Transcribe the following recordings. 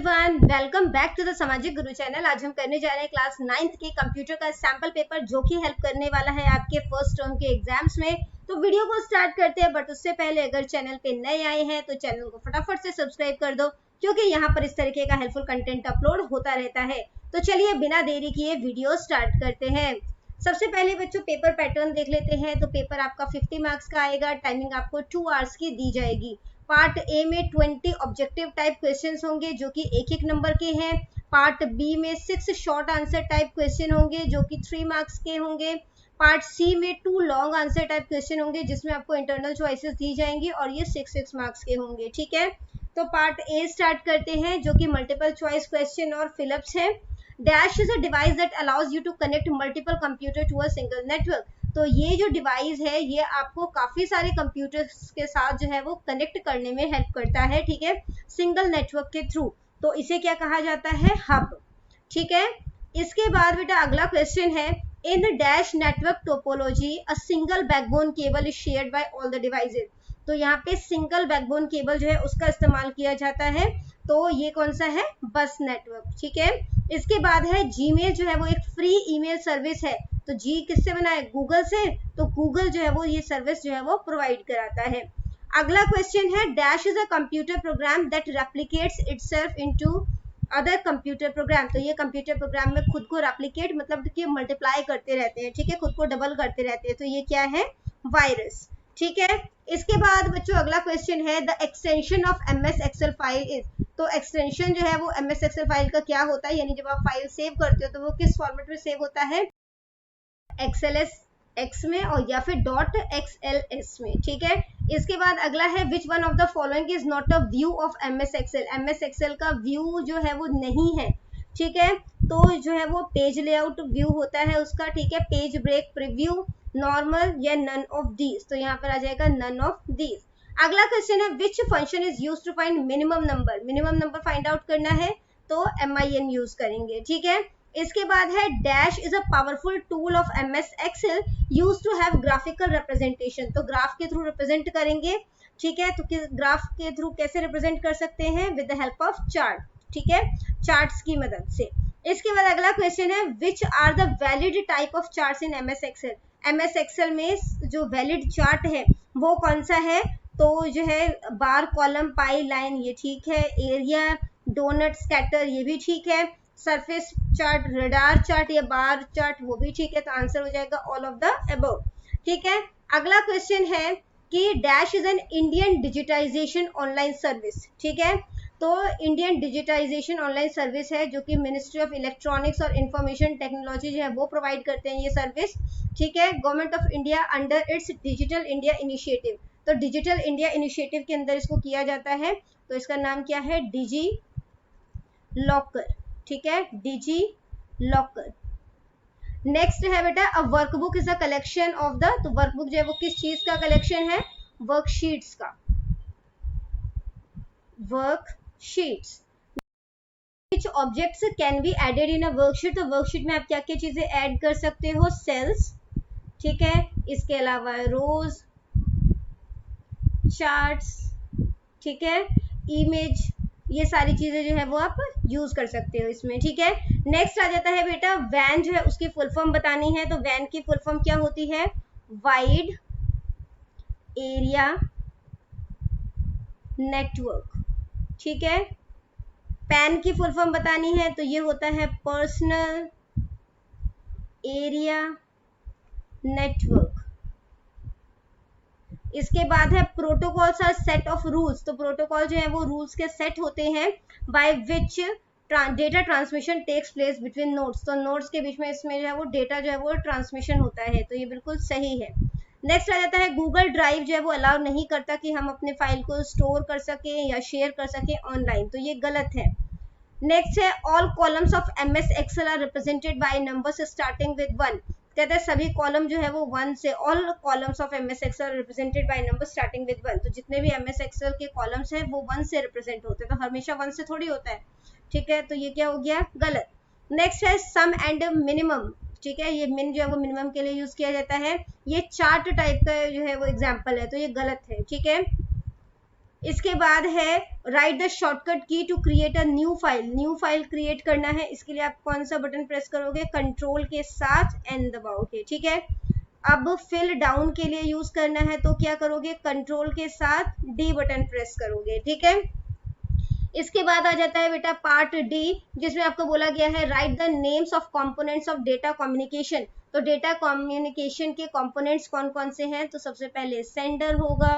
Everyone, welcome back to the Samajik Guru channel. आज हम करने जा रहे हैं क्लास 9th के कंप्यूटर का सैंपल पेपर, जो कि हेल्प करने वाला है आपके फर्स्ट टर्म के एग्जाम्स में। तो वीडियो को स्टार्ट करते हैं, बट उससे पहले अगर चैनल पे नए आए हैं तो चैनल को फटाफट से सब्सक्राइब कर दो, क्योंकि यहाँ पर इस तरीके का हेल्पफुल कंटेंट अपलोड होता रहता है। तो चलिए बिना देरी किए वीडियो स्टार्ट करते हैं। सबसे पहले बच्चों पेपर पैटर्न देख लेते हैं। तो पेपर आपका 50 मार्क्स का आएगा। टाइमिंग आपको 2 आवर्स की दी जाएगी। पार्ट ए में 20 ऑब्जेक्टिव टाइप क्वेश्चंस होंगे, जो कि एक एक नंबर के हैं। पार्ट बी में 6 शॉर्ट आंसर टाइप क्वेश्चन होंगे, जो कि 3 मार्क्स के होंगे। पार्ट सी में 2 लॉन्ग आंसर टाइप क्वेश्चन होंगे, जिसमें आपको इंटरनल चॉइसेस दी जाएंगी, और ये 6 मार्क्स के होंगे। ठीक है, तो पार्ट ए स्टार्ट करते हैं, जो कि मल्टीपल चॉइस क्वेश्चन और फिलअप्स है। Dash is a device that allows you to connect multiple computer to a single network. तो ये जो डिवाइस है, ये आपको काफी सारे कंप्यूटर्स के साथ जो है वो कनेक्ट करने में हेल्प करता है। ठीक है, सिंगल नेटवर्क के थ्रू। तो इसे क्या कहा जाता है? हब। ठीक है, इसके बाद बेटा अगला क्वेश्चन है, in dash network topology a single backbone cable is shared by all the devices. तो यहाँ पे सिंगल बैकबोन केबल जो है उसका इस्तेमाल किया जाता है। तो ये कौन सा है? बस नेटवर्क। ठीक है, इसके बाद है जीमेल, जो है वो एक फ्री ईमेल सर्विस है। तो जी किससे बना है? गूगल से। तो गूगल जो है वो ये सर्विस जो है वो प्रोवाइड कराता है। अगला क्वेश्चन है, dash is a computer program that replicates itself into other computer program. तो ये कंप्यूटर प्रोग्राम में खुद को रेप्लिकेट मतलब कि मल्टीप्लाई करते रहते हैं। ठीक है, खुद को डबल करते रहते हैं। तो ये क्या है? वायरस। ठीक है, इसके बाद बच्चों अगला क्वेश्चन है, the extension of MS Excel file is. तो एक्सटेंशन जो है वो एमएस एक्सेल फाइल का क्या होता है, यानी जब आप फाइल सेव करते हो तो वो किस फॉर्मेट में सेव होता है? XLS X में, और या फिर .xls में। ठीक है, इसके बाद अगला है, which one of the following is not a view of MS Excel. MS Excel का व्यू जो है वो नहीं है। ठीक है, तो जो है वो पेज लेआउट व्यू होता है उसका। ठीक है, पेज ब्रेक प्रीव्यू, नॉर्मल, या नन ऑफ दीज। तो यहाँ पर आ जाएगा नन ऑफ दीज। अगला क्वेश्चन है, which function is used to find minimum number. Minimum number find out करना है तो MIN यूज करेंगे। ठीक है, इसके बाद है, dash is a powerful tool of MS Excel use to have graphical representation. तो ग्राफ के थ्रू रिप्रेजेंट करेंगे। ठीक है, तो ग्राफ के थ्रू कैसे रिप्रेजेंट कर सकते हैं? With the help of chart. ठीक है, चार्ट्स की मदद से। इसके बाद अगला क्वेश्चन है, which are the valid type of charts in MS Excel. MS Excel में जो वैलिड चार्ट है वो कौन सा है? तो जो है बार, कॉलम, पाई, लाइन, ये ठीक है। एरिया, डोनट, स्कैटर, ये भी ठीक है। सरफेस चार्ट, रडार चार्ट या बार चार्ट, वो भी ठीक है। तो आंसर हो जाएगा ऑल ऑफ द अबव। ठीक है, अगला क्वेश्चन है कि dash is an Indian digitization online service. ठीक है, तो इंडियन डिजिटाइजेशन ऑनलाइन सर्विस है, जो कि मिनिस्ट्री ऑफ इलेक्ट्रॉनिक्स और इंफॉर्मेशन टेक्नोलॉजी जो है वो प्रोवाइड करते हैं ये सर्विस। ठीक है, government of India under its digital India initiative. तो डिजिटल इंडिया इनिशिएटिव के अंदर इसको किया जाता है। तो इसका नाम क्या है? Digi locker. ठीक है, डिजी लॉकर। नेक्स्ट है बेटा, अ workbook is a collection of the. तो वर्कबुक जो है वो किस चीज का कलेक्शन है? वर्कशीट्स का। Worksheets. Which objects can be added in a worksheet। तो वर्कशीट में आप क्या क्या चीजें ऐड कर सकते हो? सेल्स। ठीक है, इसके अलावा रोज, चार्ट्स, ठीक है, इमेज, ये सारी चीजें जो है वो आप यूज कर सकते हो इसमें। ठीक है, नेक्स्ट आ जाता है बेटा, वैन जो है उसकी फुल फॉर्म बतानी है। तो वैन की फुल फॉर्म क्या होती है? Wide area network. ठीक है, पैन की फुल फॉर्म बतानी है तो ये होता है पर्सनल एरिया नेटवर्क। इसके बाद है, protocols are set of rules. तो प्रोटोकॉल जो है वो रूल्स के सेट होते हैं by which data transmission takes place between nodes. तो नोड्स के बीच में इसमें जो है वो डेटा जो है वो ट्रांसमिशन होता है। तो ये बिल्कुल सही है। नेक्स्ट आ जाता है, गूगल ड्राइव जो है वो अलाउ नहीं करता कि हम अपने फाइल को स्टोर कर सके या शेयर कर सके ऑनलाइन। तो ये गलत है। नेक्स्ट है, all columns of MS Excel are represented by numbers starting with 1। कहते हैं सभी कॉलम जो है वो 1 से, all columns of MS Excel represented by number starting with 1। तो जितने भी MS एक्सेल के कॉलम्स हैं वो 1 से रिप्रेजेंट होते हैं। तो हमेशा 1 से थोड़ी होता है। ठीक है, तो ये क्या हो गया? गलत। नेक्स्ट है, सम एंड मिनिमम। ठीक है, ये मिन जो है वो मिनिमम के लिए यूज किया जाता है। ये चार्ट टाइप का जो है वो एग्जाम्पल है, तो ये गलत है। ठीक है, इसके बाद है write the shortcut key to create a new file. New file create करना है, इसके लिए आप कौन सा बटन प्रेस करोगे, कंट्रोल के साथ एन दबाओगे, ठीक है। अब फिल डाउन के लिए यूज करना है तो क्या करोगे, कंट्रोल के साथ डी बटन प्रेस करोगे, ठीक है। इसके बाद आ जाता है बेटा पार्ट डी, जिसमें आपको बोला गया है write the names of components of data communication. तो डेटा कम्युनिकेशन के कंपोनेंट्स कौन कौन से हैं, तो सबसे पहले सेंडर होगा,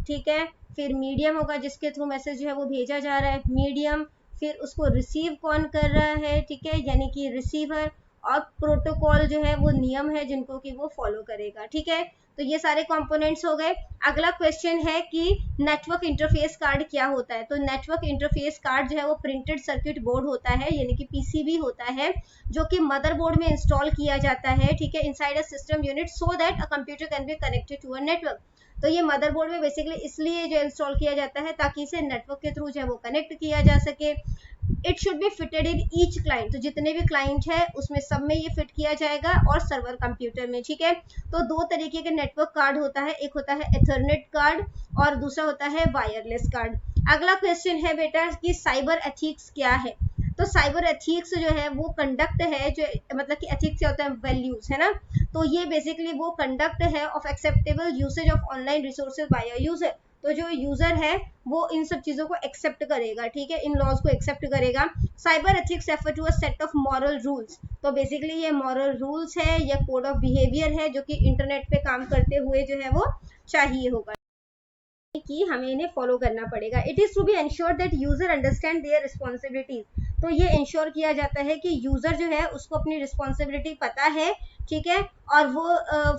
ठीक है, फिर मीडियम होगा जिसके थ्रू मैसेज जो है वो भेजा जा रहा है, मीडियम, फिर उसको रिसीव कौन कर रहा है, ठीक है, यानी कि रिसीवर, और प्रोटोकॉल जो है वो नियम है जिनको कि वो फॉलो करेगा, ठीक है। तो ये सारे कंपोनेंट्स हो गए। अगला क्वेश्चन है कि नेटवर्क इंटरफेस कार्ड क्या होता है। तो नेटवर्क इंटरफेस कार्ड जो है वो प्रिंटेड सर्किट बोर्ड होता है, यानी कि पीसीबी होता है, जो कि मदरबोर्ड में इंस्टॉल किया जाता है, ठीक है, inside a system unit so that a computer can be connected to a network. तो ये मदरबोर्ड में बेसिकली इसलिए जो इंस्टॉल किया जाता है ताकि इसे नेटवर्क के थ्रू जो है वो कनेक्ट किया जा सके। It should be fitted in each client, तो जितने भी क्लाइंट है उसमें सब में ये फिट किया जाएगा और सर्वर कंप्यूटर में, ठीक है। तो दो तरीके के नेटवर्क कार्ड होता है, एक होता है एथरनेट कार्ड और दूसरा होता है वायरलेस कार्ड। अगला क्वेश्चन है बेटा कि साइबर एथिक्स क्या है। तो साइबर एथिक्स जो है वो कंडक्ट है, जो मतलब कि एथिक्स क्या होता है, वैल्यूज है ना। तो ये बेसिकली वो कंडक्ट है of acceptable usage of online resources by a user. तो जो यूजर है वो इन सब चीजों को एक्सेप्ट करेगा, ठीक है, इन लॉज को एक्सेप्ट करेगा। Cyber ethics refer to a set of moral rules. तो बेसिकली ये मॉरल रूल्स है या कोड ऑफ बिहेवियर है जो कि इंटरनेट पे काम करते हुए जो है वो चाहिए होगा कि हमें इन्हें फॉलो करना पड़ेगा। It is to be ensure that user understand their responsibilities. तो ये इंश्योर किया जाता है कि यूजर जो है उसको अपनी रिस्पॉन्सिबिलिटी पता है, ठीक है, और वो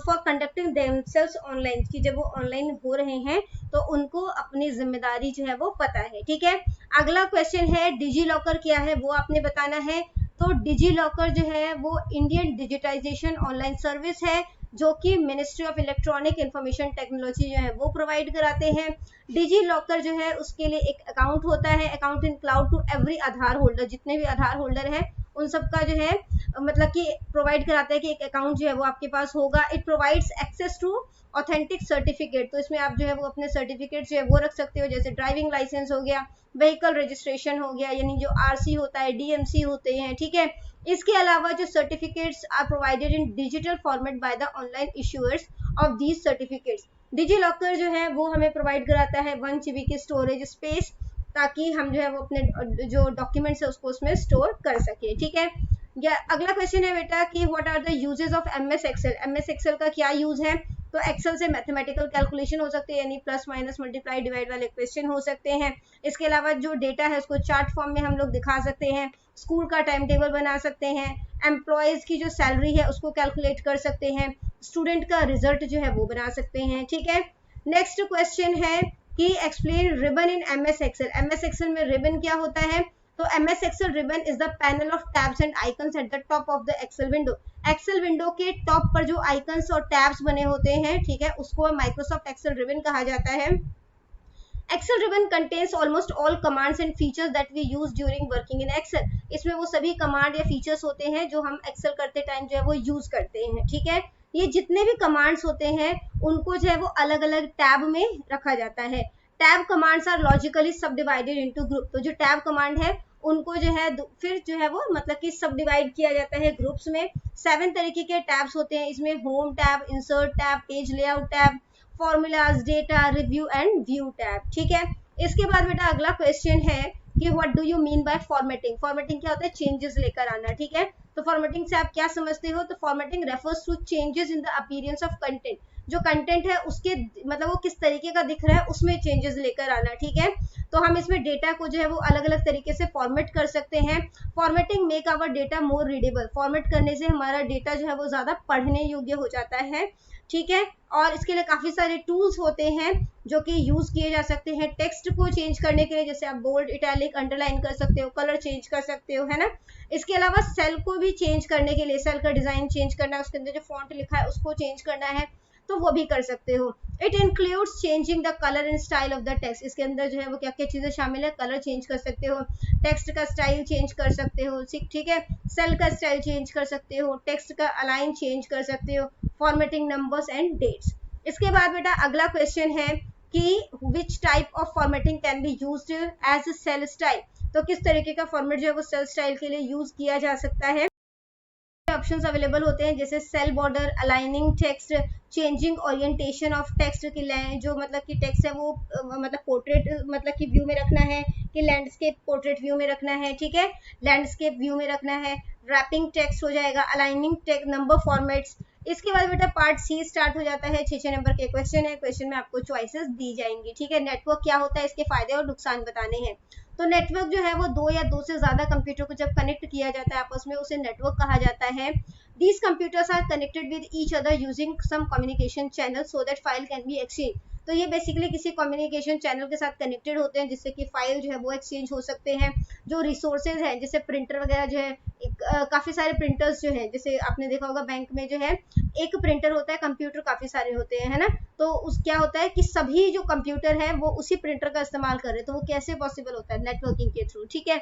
फॉर कंडक्टिंग देमसेल्व्स ऑनलाइन, कि जब वो ऑनलाइन हो रहे हैं तो उनको अपनी जिम्मेदारी जो है वो पता है, ठीक है। अगला क्वेश्चन है डिजी लॉकर क्या है, वो आपने बताना है। तो डिजी लॉकर जो है वो इंडियन डिजिटाइजेशन ऑनलाइन सर्विस है जो कि ministry of electronic information technology जो है वो प्रोवाइड कराते हैं। डिजी लॉकर जो है उसके लिए एक अकाउंट होता है, account in cloud to every Aadhaar holder, जितने भी आधार होल्डर है उन सबका जो है मतलब कि प्रोवाइड कराता है कि एक अकाउंट जो है वो आपके पास होगा। It provides access to authentic certificate, तो इसमें आप जो है वो अपने सर्टिफिकेट जो है वो रख सकते हो, जैसे ड्राइविंग लाइसेंस हो गया, व्हीकल रजिस्ट्रेशन हो गया, यानी जो आरसी होता है, डीएमसी होते हैं, ठीक है। इसके अलावा जो certificates are provided in digital format by the online issuers of these certificates. DigiLocker जो है वो हमें प्रोवाइड कराता है 1 GB की स्टोरेज स्पेस, ताकि हम जो है वो अपने जो डॉक्यूमेंट्स है उसको उसमें स्टोर कर सके, ठीक है। या अगला क्वेश्चन है बेटा कि what are the uses of MS Excel. MS Excel का क्या यूज है। तो एक्सेल से मैथमेटिकल कैलकुलेशन हो सकते हैं, यानी प्लस माइनस मल्टीप्लाई डिवाइड वाले क्वेश्चन हो सकते हैं। इसके अलावा जो डेटा है उसको चार्ट फॉर्म में हम लोग दिखा सकते हैं, स्कूल का टाइम टेबल बना सकते हैं, एम्प्लॉयज की जो सैलरी है उसको कैलकुलेट कर सकते हैं, स्टूडेंट का रिजल्ट जो है वो बना सकते हैं, ठीक है। नेक्स्ट क्वेश्चन है कि explain ribbon in MS Excel. MS Excel में रिबन क्या होता है। तो MS Excel ribbon is the panel of tabs and icons at the top of the Excel window. Excel window के टॉप पर जो आइकन्स और टैब्स बने होते हैं, ठीक है, उसको माइक्रोसॉफ्ट एक्सेल रिबन कहा जाता है। Excel ribbon contains almost all commands and features that we use during working in Excel. इसमें वो सभी कमांड या फीचर्स होते हैं जो हम एक्सेल करते टाइम जो है वो यूज करते हैं, ठीक है। ये जितने भी कमांड्स होते हैं उनको जो है वो अलग अलग टैब में रखा जाता है। टैब कमांड्स आर लॉजिकली सब डिवाइडेड इनटू ग्रुप। तो जो टैब कमांड है उनको जो है फिर जो है वो मतलब कि सब डिवाइड किया जाता है ग्रुप्स में। 7 तरीके के टैब्स होते हैं इसमें, home tab, insert tab, page layout tab, formulas, data, review and view tab, ठीक है। इसके बाद बेटा अगला क्वेश्चन है कि what do you mean by formatting. Formatting क्या होता है, चेंजेस लेकर आना, ठीक है। तो फॉर्मेटिंग से आप क्या समझते हो। तो formatting refers to changes in the appearance of content. जो कंटेंट है उसके मतलब वो किस तरीके का दिख रहा है उसमें चेंजेस लेकर आना, ठीक है। तो हम इसमें डेटा को जो है वो अलग अलग तरीके से फॉर्मेट कर सकते हैं। Formatting make our data more readable. Format करने से हमारा डेटा जो है वो ज्यादा पढ़ने योग्य हो जाता है, ठीक है। और इसके लिए काफी सारे टूल्स होते हैं जो कि यूज किए जा सकते हैं। टेक्स्ट को चेंज करने के लिए जैसे आप बोल्ड, इटैलिक, अंडरलाइन कर सकते हो, कलर चेंज कर सकते हो, है ना। इसके अलावा सेल को भी चेंज करने के लिए, सेल का डिजाइन चेंज करना है, उसके अंदर जो फॉन्ट लिखा है उसको चेंज करना है तो वो भी कर सकते हो। It includes changing the colour and style of the text. इसके अंदर जो है वो क्या क्या चीजें शामिल है, कलर चेंज कर सकते हो, टेक्स्ट का स्टाइल चेंज कर सकते हो, ठीक है, सेल का स्टाइल चेंज कर सकते हो, टेक्स्ट का अलाइन चेंज कर सकते हो, फॉर्मेटिंग नंबर्स एंड डेट्स। इसके बाद बेटा अगला क्वेश्चन है कि which type of formatting can be used as a cell style, तो किस तरीके का फॉर्मेट जो है वो सेल स्टाइल के लिए यूज किया जा सकता है। ऑप्शंस अवेलेबल होते हैं जैसे cell border, aligning text, changing orientation of text की जो मतलब कि टेक्स्ट है वो मतलब पोर्ट्रेट मतलब कि व्यू में रखना है कि लैंडस्केप पोर्ट्रेट व्यू में रखना है, ठीक है, लैंडस्केप व्यू में रखना है, रैपिंग टेक्स्ट हो जाएगा, अलाइनिंग टेक्स्ट, नंबर फॉर्मेट्स। इसके बाद बेटा पार्ट सी स्टार्ट हो जाता है। 6 नंबर के क्वेश्चन है, क्वेश्चन में आपको चॉइसेस दी जाएंगी, ठीक है। नेटवर्क क्या होता है, इसके फायदे और नुकसान बताने हैं। तो नेटवर्क जो है वो दो या दो से ज्यादा कंप्यूटर को जब कनेक्ट किया जाता है आपस में, उसे नेटवर्क कहा जाता है। These computers are connected with each other using some communication channel so that file can be exchanged. तो ये बेसिकली किसी कम्युनिकेशन चैनल के साथ कनेक्टेड होते हैं जिससे कि फाइल जो है वो एक्सचेंज हो सकते हैं। जो रिसोर्सेज हैं जैसे प्रिंटर वगैरह जो है, काफी सारे प्रिंटर्स जो हैं, जैसे आपने देखा होगा बैंक में जो है एक प्रिंटर होता है, कंप्यूटर काफी सारे होते हैं, है ना। तो उस क्या होता है कि सभी जो कंप्यूटर है वो उसी प्रिंटर का इस्तेमाल कर रहे हैं, तो वो कैसे पॉसिबल होता है, नेटवर्किंग के थ्रू, ठीक है।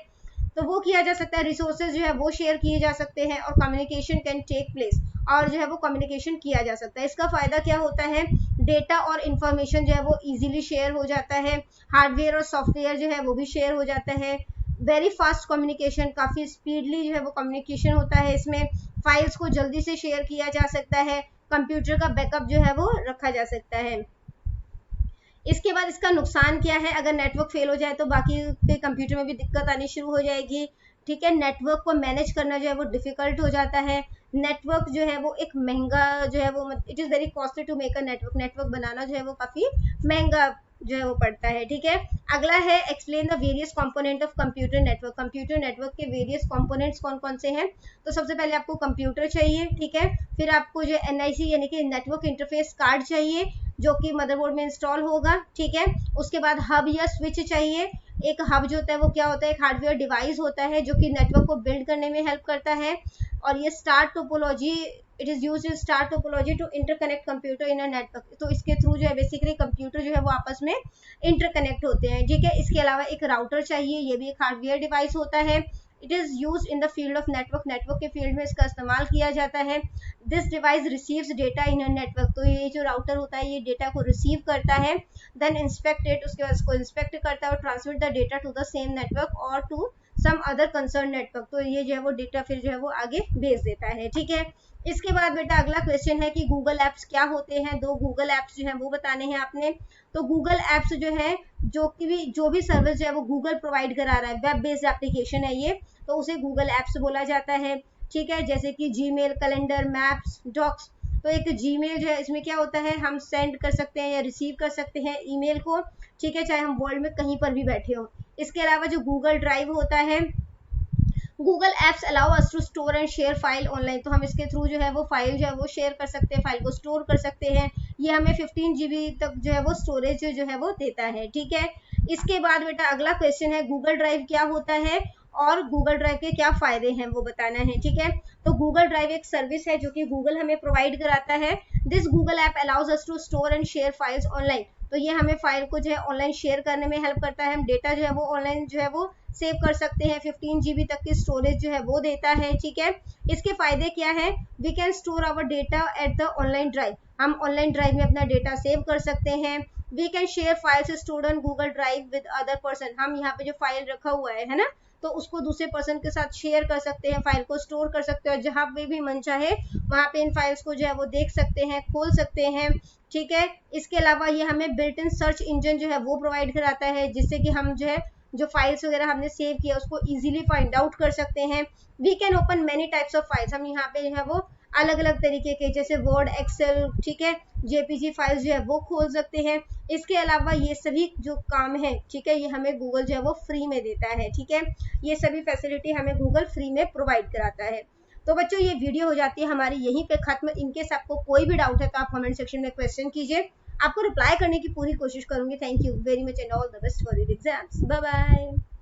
तो वो किया जा सकता है, रिसोर्सेज जो है वो शेयर किए जा सकते हैं और कम्युनिकेशन कैन टेक प्लेस, और जो है वो कम्युनिकेशन किया जा सकता है। इसका फायदा क्या होता है, डेटा और इंफॉर्मेशन जो है वो इजीली शेयर हो जाता है, हार्डवेयर और सॉफ्टवेयर जो है वो भी शेयर हो जाता है, वेरी फास्ट कम्युनिकेशन, काफी स्पीडली जो है वो कम्युनिकेशन होता है इसमें, फाइल्स को जल्दी से शेयर किया जा सकता है, कंप्यूटर का बैकअप जो है वो रखा जा सकता है। इसके बाद इसका नुकसान क्या है, अगर नेटवर्क फेल हो जाए तो बाकी के कंप्यूटर में भी दिक्कत आनी शुरू हो जाएगी, ठीक है। नेटवर्क को मैनेज करना जो है वो डिफिकल्ट हो जाता है। नेटवर्क जो है वो एक महंगा जो है वो, it is very costly to make a network, network बनाना जो है वो काफी महंगा जो है वो पड़ता है, ठीक है। अगला है explain the various component of computer network. Computer network के वेरियस कंपोनेंट्स कौन कौन से हैं। तो सबसे पहले आपको कंप्यूटर चाहिए, ठीक है, फिर आपको जो एनआईसी यानी कि नेटवर्क इंटरफेस कार्ड चाहिए जो कि मदरबोर्ड में इंस्टॉल होगा, ठीक है। उसके बाद हब या स्विच चाहिए। एक हब जो होता है वो क्या होता है, एक हार्डवेयर डिवाइस होता है जो कि नेटवर्क को बिल्ड करने में हेल्प करता है। और ये star topology, it is used in star topology to interconnect computer in a network. तो इसके थ्रू जो है बेसिकली कंप्यूटर जो है वो आपस में इंटरकनेक्ट होते हैं, ठीक है। इसके अलावा एक राउटर चाहिए, ये भी एक हार्डवेयर डिवाइस होता है। It is use in the field of network, network के फील्ड में इसका इस्तेमाल किया जाता है। This device receives data in a network, तो ये जो राउटर होता है ये डेटा को रिसीव करता है, देन इंस्पेक्ट इट, उसके बाद इसको इंस्पेक्ट करता है और transmit the data to the same network और to some other concern network. तो ये जो है वो डेटा फिर जो है वो आगे भेज देता है, ठीक है। इसके बाद बेटा अगला क्वेश्चन है कि गूगल एप्स क्या होते हैं। दो गूगल एप्स जो है वो बताने हैं आपने। तो गूगल एप्स जो है जो भी सर्विस जो है वो गूगल प्रोवाइड करा रहा है, वेब बेस्ड एप्लीकेशन है ये, तो उसे गूगल एप्स बोला जाता है, ठीक है। जैसे कि जीमेल, कैलेंडर, मैप्स, डॉक्स। तो एक जीमेल जो है इसमें क्या होता है, हम सेंड कर सकते हैं या रिसीव कर सकते हैं ईमेल को, ठीक है, चाहे हम वर्ल्ड में कहीं पर भी बैठे हो। इसके अलावा जो गूगल ड्राइव होता है, Google apps allow us to store and share file online, तो हम इसके थ्रू जो है वो फाइल जो है वो शेयर कर सकते हैं, फाइल को स्टोर कर सकते हैं। ये हमें 15 GB तक जो है वो स्टोरेज जो है वो देता है, ठीक है। इसके बाद बेटा अगला क्वेश्चन है गूगल ड्राइव क्या होता है और गूगल ड्राइव के क्या फायदे हैं वो बताना है, ठीक है। तो गूगल ड्राइव एक सर्विस है जो कि गूगल हमें प्रोवाइड कराता है। This Google app allows us to store and share files online, तो ये हमें फाइल को जो है ऑनलाइन शेयर करने में हेल्प करता है। हम डेटा जो है वो ऑनलाइन जो है वो सेव कर सकते हैं, 15 GB तक की स्टोरेज जो है वो देता है, ठीक है। इसके फायदे क्या है, we can store our data at the online drive, हम ऑनलाइन ड्राइव में अपना डेटा सेव कर सकते हैं। We can share files stored on Google drive with other person, हम यहाँ पे जो फाइल रखा हुआ है ना, तो उसको दूसरे पर्सन के साथ शेयर कर सकते हैं, फाइल को स्टोर कर सकते हैं, जहां पे भी मन चाहे वहां पे इन फाइल्स को जो है वो देख सकते हैं, खोल सकते हैं, ठीक है। इसके अलावा ये हमें बिल्ट इन सर्च इंजन जो है वो प्रोवाइड कराता है, जिससे कि हम जो है जो फाइल्स वगैरह हमने सेव किया उसको इजीली फाइंड आउट कर सकते हैं। We can open many types of files, हम यहाँ पे जो है वो अलग अलग तरीके के जैसे वर्ड, एक्सेल, ठीक है, जेपीजी फाइल्स जो है वो खोल सकते हैं। इसके अलावा ये सभी जो काम है, ठीक है, ये हमें गूगल जो है वो फ्री में देता है, ठीक है। ये सभी फैसिलिटी हमें गूगल फ्री में प्रोवाइड कराता है। तो बच्चों ये वीडियो हो जाती है हमारी यहीं पे खत्म। इनकेस आपको कोई भी डाउट है तो आप कमेंट सेक्शन में क्वेश्चन कीजिए, आपको रिप्लाई करने की पूरी कोशिश करूंगी। Thank you very much and all the best for your exams. Bye bye.